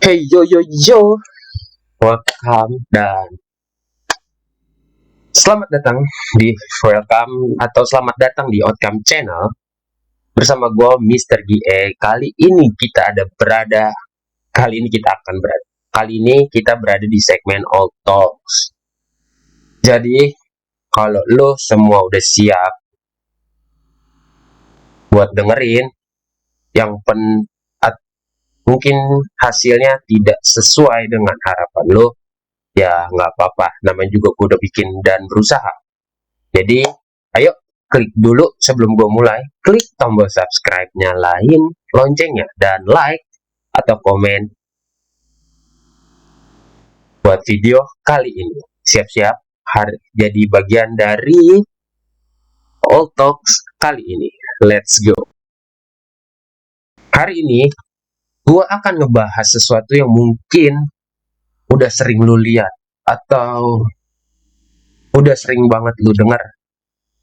Hey yo yo yo, welcome dan selamat datang di selamat datang di Outcome Channel bersama gue Mr. GE. Kali ini kita berada di segmen All Talks. Jadi kalau lo semua udah siap buat dengerin yang mungkin hasilnya tidak sesuai dengan harapan lo, ya nggak apa-apa, namanya juga gue udah bikin dan berusaha. Jadi ayo klik dulu sebelum gue mulai, klik tombol subscribe, nyalain loncengnya, dan like atau komen buat video kali ini. Siap-siap jadi bagian dari All Talks kali ini. Let's go. Hari ini gue akan ngebahas sesuatu yang mungkin udah sering lu lihat atau udah sering banget lu dengar.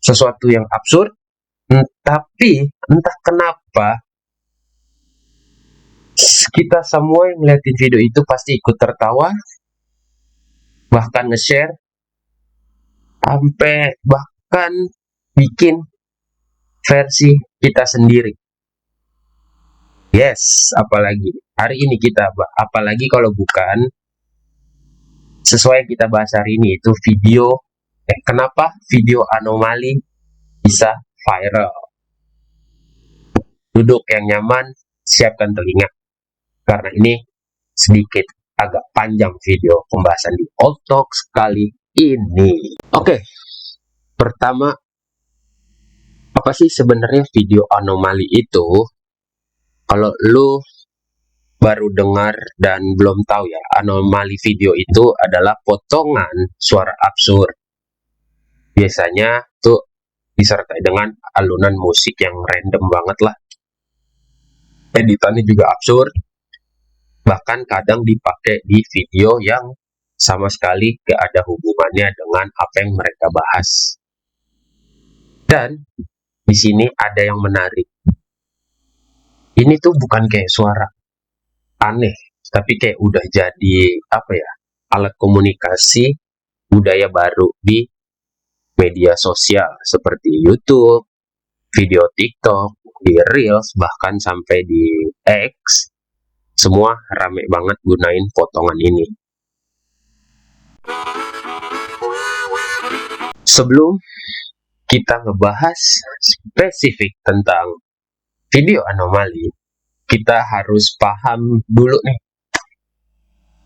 Sesuatu yang absurd, tapi entah kenapa kita semua yang ngeliatin video itu pasti ikut tertawa, bahkan nge-share, sampai bahkan bikin versi kita sendiri. Yes, apalagi kalau bukan sesuai yang kita bahas hari ini, itu kenapa video anomali bisa viral. Duduk yang nyaman, siapkan telinga, karena ini sedikit agak panjang video pembahasan di All Talks kali ini. Oke, pertama, apa sih sebenarnya video anomali itu? Kalau lu baru dengar dan belum tahu ya, anomali video itu adalah potongan suara absurd. Biasanya tuh disertai dengan alunan musik yang random banget lah. Editannya juga absurd. Bahkan kadang dipakai di video yang sama sekali gak ada hubungannya dengan apa yang mereka bahas. Dan di sini ada yang menarik. Ini tuh bukan kayak suara aneh, tapi kayak udah jadi alat komunikasi budaya baru di media sosial seperti YouTube, video TikTok, di Reels, bahkan sampai di X. Semua rame banget gunain potongan ini. Sebelum kita ngebahas spesifik tentang video anomali, kita harus paham dulu nih,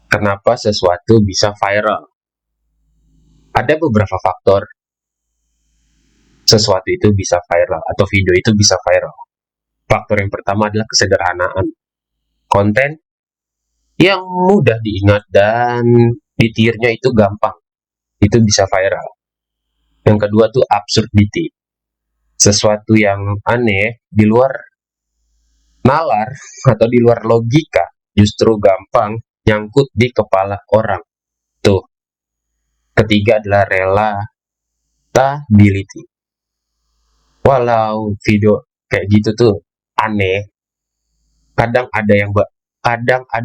kenapa sesuatu bisa viral. Ada beberapa faktor sesuatu itu bisa viral atau video itu bisa viral. Faktor yang pertama adalah kesederhanaan. Konten yang mudah diingat dan ditiirnya itu gampang, itu bisa viral. Yang kedua tuh absurdity. Sesuatu yang aneh, di luar nalar atau di luar logika, justru gampang nyangkut di kepala orang. Tuh. Ketiga adalah relatability. Walau video kayak gitu tuh aneh, kadang ada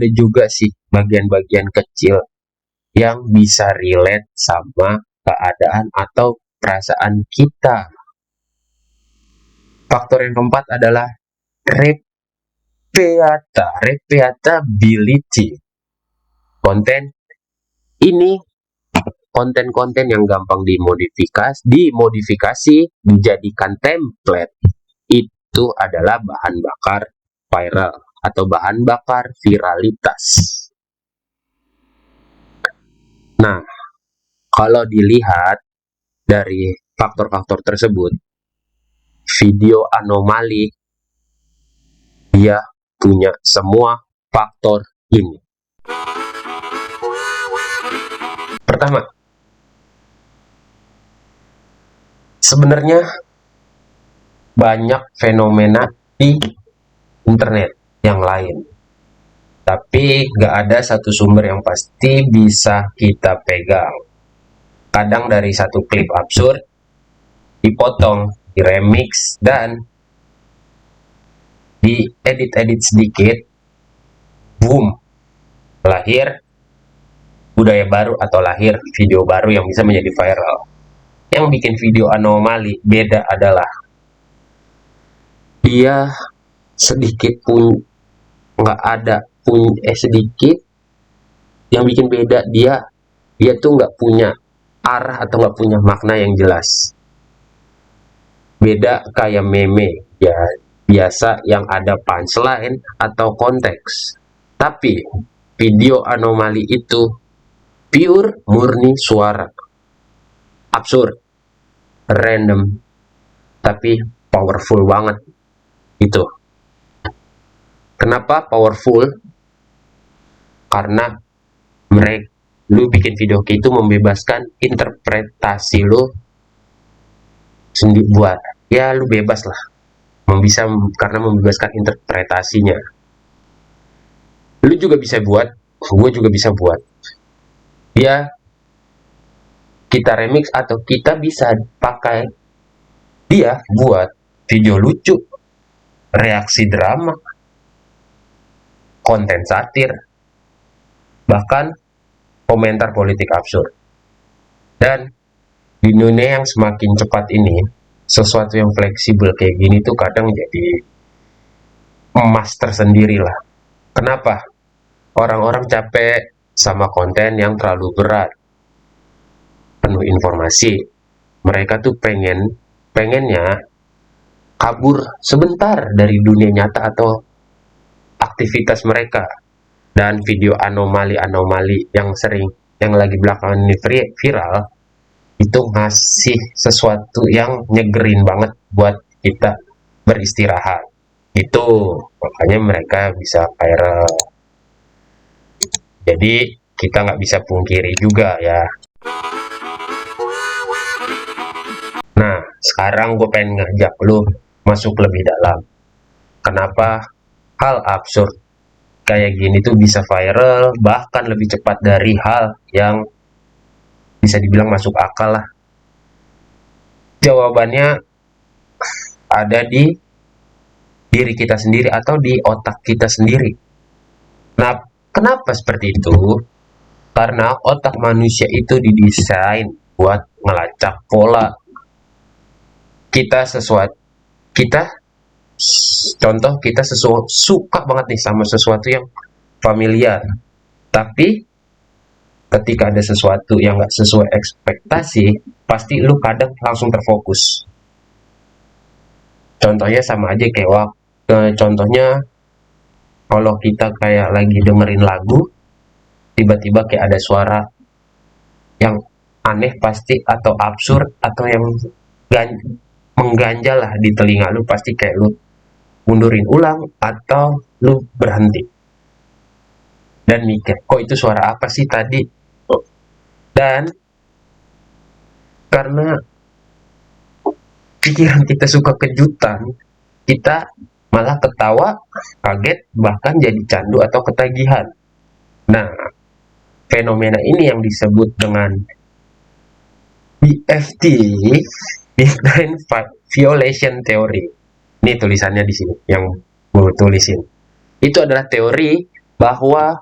juga sih bagian-bagian kecil yang bisa relate sama keadaan atau perasaan kita. Faktor yang keempat adalah repeatability. Konten-konten yang gampang dimodifikasi dijadikan template, itu adalah bahan bakar viral atau bahan bakar viralitas. Nah, kalau dilihat dari faktor-faktor tersebut, video anomali dia punya semua faktor ini. Pertama, sebenarnya banyak fenomena di internet yang lain, tapi nggak ada satu sumber yang pasti bisa kita pegang. Kadang dari satu klip absurd dipotong, diremix, dan diedit-edit sedikit, boom, lahir budaya baru atau lahir video baru yang bisa menjadi viral. Yang bikin video anomali beda adalah dia sedikit pun nggak ada pun sedikit yang bikin beda, dia tuh nggak punya arah atau nggak punya makna yang jelas. Beda kayak meme ya, biasa yang ada punchline atau konteks. Tapi video anomali itu pure murni suara, absurd, random, tapi powerful banget. Itu kenapa powerful? Karena lu bikin video kayak itu membebaskan interpretasi lu sendiri, buat ya lu bebas lah, bisa karena membebaskan interpretasinya. Lu juga bisa buat, gue juga bisa buat, ya kita remix atau kita bisa pakai dia buat video lucu, reaksi drama, konten satir, bahkan komentar politik absurd. Dan di dunia yang semakin cepat ini, sesuatu yang fleksibel kayak gini tuh kadang jadi emas tersendiri lah. Kenapa? Orang-orang capek sama konten yang terlalu berat, penuh informasi. Mereka tuh pengennya kabur sebentar dari dunia nyata atau aktivitas mereka. Dan video anomali-anomali yang lagi belakangan ini viral itu ngasih sesuatu yang nyegerin banget buat kita beristirahat. Itu makanya mereka bisa viral. Jadi kita nggak bisa pungkiri juga ya. Nah, sekarang gue pengen ngajak lu masuk lebih dalam. Kenapa hal absurd kayak gini tuh bisa viral, bahkan lebih cepat dari hal yang bisa dibilang masuk akal lah. Jawabannya ada di diri kita sendiri atau di otak kita sendiri. Nah, kenapa seperti itu? Karena otak manusia itu didesain buat ngelacak pola. Kita suka banget nih sama sesuatu yang familiar. Tapi ketika ada sesuatu yang nggak sesuai ekspektasi, pasti lu kadang langsung terfokus. Contohnya sama aja kayak contohnya kalau kita kayak lagi dengerin lagu, tiba-tiba kayak ada suara yang aneh pasti, atau absurd, atau yang mengganjal lah di telinga lu, pasti kayak lu mundurin ulang atau lu berhenti dan mikir, kok itu suara apa sih tadi? Dan karena pikiran kita suka kejutan, kita malah ketawa, kaget, bahkan jadi candu atau ketagihan. Nah, fenomena ini yang disebut dengan BFT, Behind Violation Theory. Ini tulisannya di sini yang gue tulisin. Itu adalah teori bahwa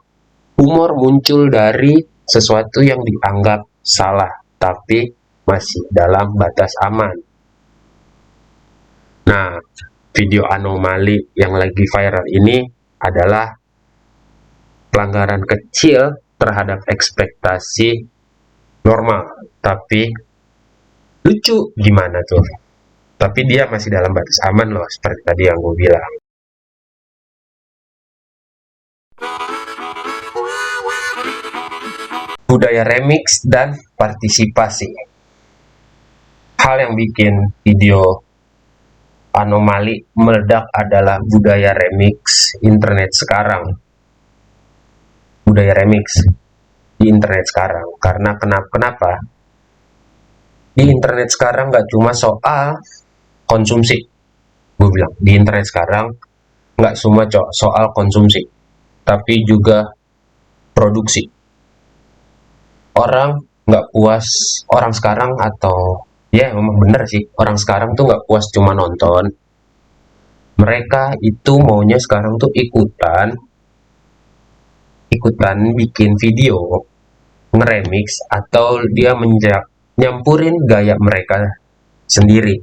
humor muncul dari sesuatu yang dianggap salah, tapi masih dalam batas aman. Nah, video anomali yang lagi viral ini adalah pelanggaran kecil terhadap ekspektasi normal, tapi lucu gimana tuh? Tapi dia masih dalam batas aman loh, seperti tadi yang gue bilang. Budaya remix dan partisipasi. Hal yang bikin video anomali meledak adalah budaya remix internet sekarang. Budaya remix di internet sekarang. Karena kenapa? Di internet sekarang nggak cuma soal konsumsi. Gue bilang, di internet sekarang nggak cuma soal konsumsi, tapi juga produksi. Orang sekarang, atau ya memang bener sih, orang sekarang tuh nggak puas cuma nonton. Mereka itu maunya sekarang tuh ikutan ikutan bikin video, ngeremix, atau dia nyampurin gaya mereka sendiri,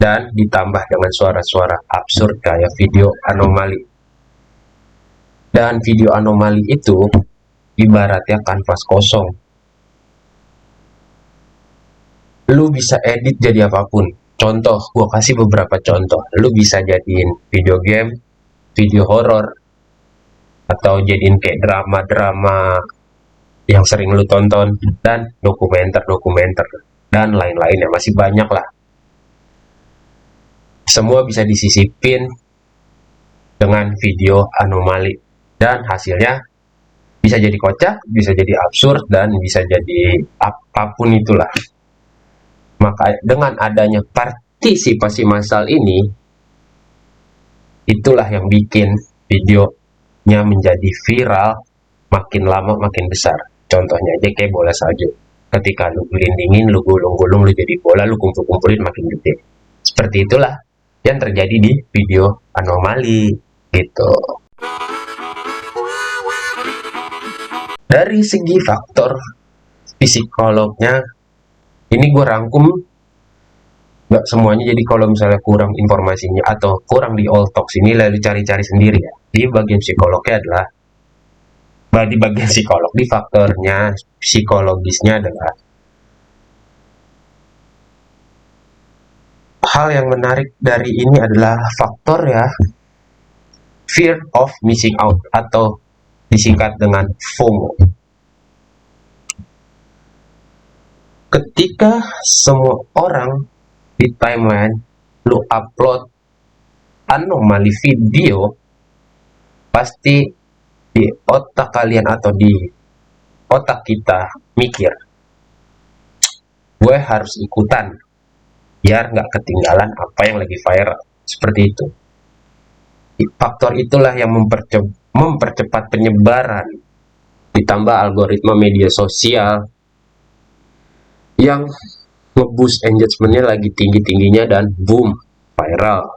dan ditambah dengan suara-suara absurd kayak video anomali. Dan video anomali itu ibaratnya kanvas kosong. Lu bisa edit jadi apapun. Contoh, gue kasih beberapa contoh. Lu bisa jadiin video game, video horor, atau jadiin kayak drama-drama yang sering lu tonton, dan dokumenter-dokumenter, dan lain-lain, ya masih banyak lah. Semua bisa disisipin dengan video anomali, dan hasilnya bisa jadi kocak, bisa jadi absurd, dan bisa jadi apapun itulah. Maka dengan adanya partisipasi massal ini, itulah yang bikin videonya menjadi viral, makin lama makin besar. Contohnya aja kayak bola salju. Ketika lu gelindingin, lu gulung-gulung, lu jadi bola, lu kumpul-kumpulin makin gede. Seperti itulah yang terjadi di video anomali gitu. Dari segi faktor psikolognya, ini gue rangkum nggak semuanya, jadi kalau misalnya kurang informasinya atau kurang di all talks ini, lalu cari-cari sendiri ya. Di bagian psikolognya adalah, di bagian psikolog, di faktornya psikologisnya adalah hal yang menarik dari ini adalah faktor ya, fear of missing out, atau disingkat dengan FOMO. Ketika semua orang di timeline lu upload anomali video, pasti di otak kalian atau di otak kita mikir, gue harus ikutan biar nggak ketinggalan apa yang lagi viral. Seperti itu. Faktor itulah yang mempercepat penyebaran, ditambah algoritma media sosial yang nge-boost engagementnya lagi tinggi-tingginya, dan boom, viral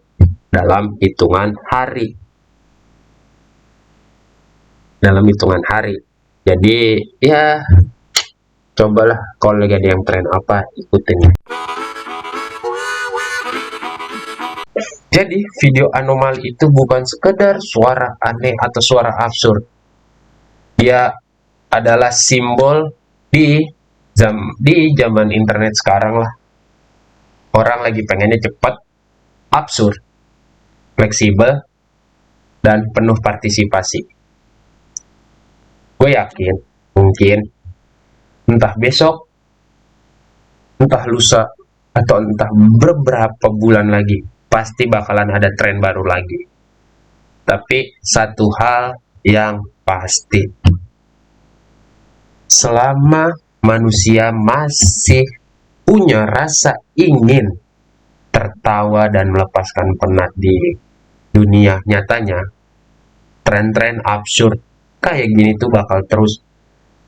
dalam hitungan hari. Jadi ya cobalah kalau lagi ada yang tren apa, ikutin. Jadi video anomali itu bukan sekedar suara aneh atau suara absurd. Dia adalah simbol di zaman internet sekarang lah. Orang lagi pengennya cepat, absurd, fleksibel, dan penuh partisipasi. Gue yakin mungkin entah besok, entah lusa, atau entah beberapa bulan lagi, pasti bakalan ada tren baru lagi. Tapi satu hal yang pasti, selama manusia masih punya rasa ingin tertawa dan melepaskan penat di dunia nyatanya, tren-tren absurd kayak gini tuh bakal terus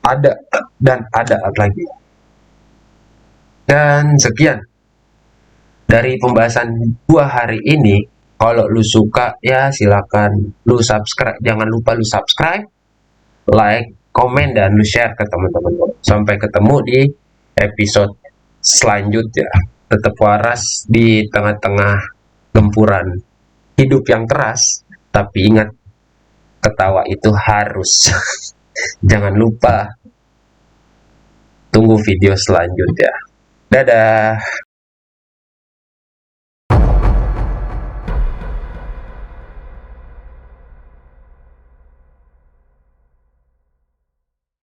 ada dan ada lagi. Dan sekian dari pembahasan gua hari ini. Kalau lu suka ya silakan lu subscribe. Jangan lupa lu subscribe, like, komen, dan lu share ke teman-teman lu. Sampai ketemu di episode selanjutnya. Tetap waras di tengah-tengah gempuran hidup yang keras, tapi ingat, ketawa itu harus. Jangan lupa. Tunggu video selanjutnya. Dadah.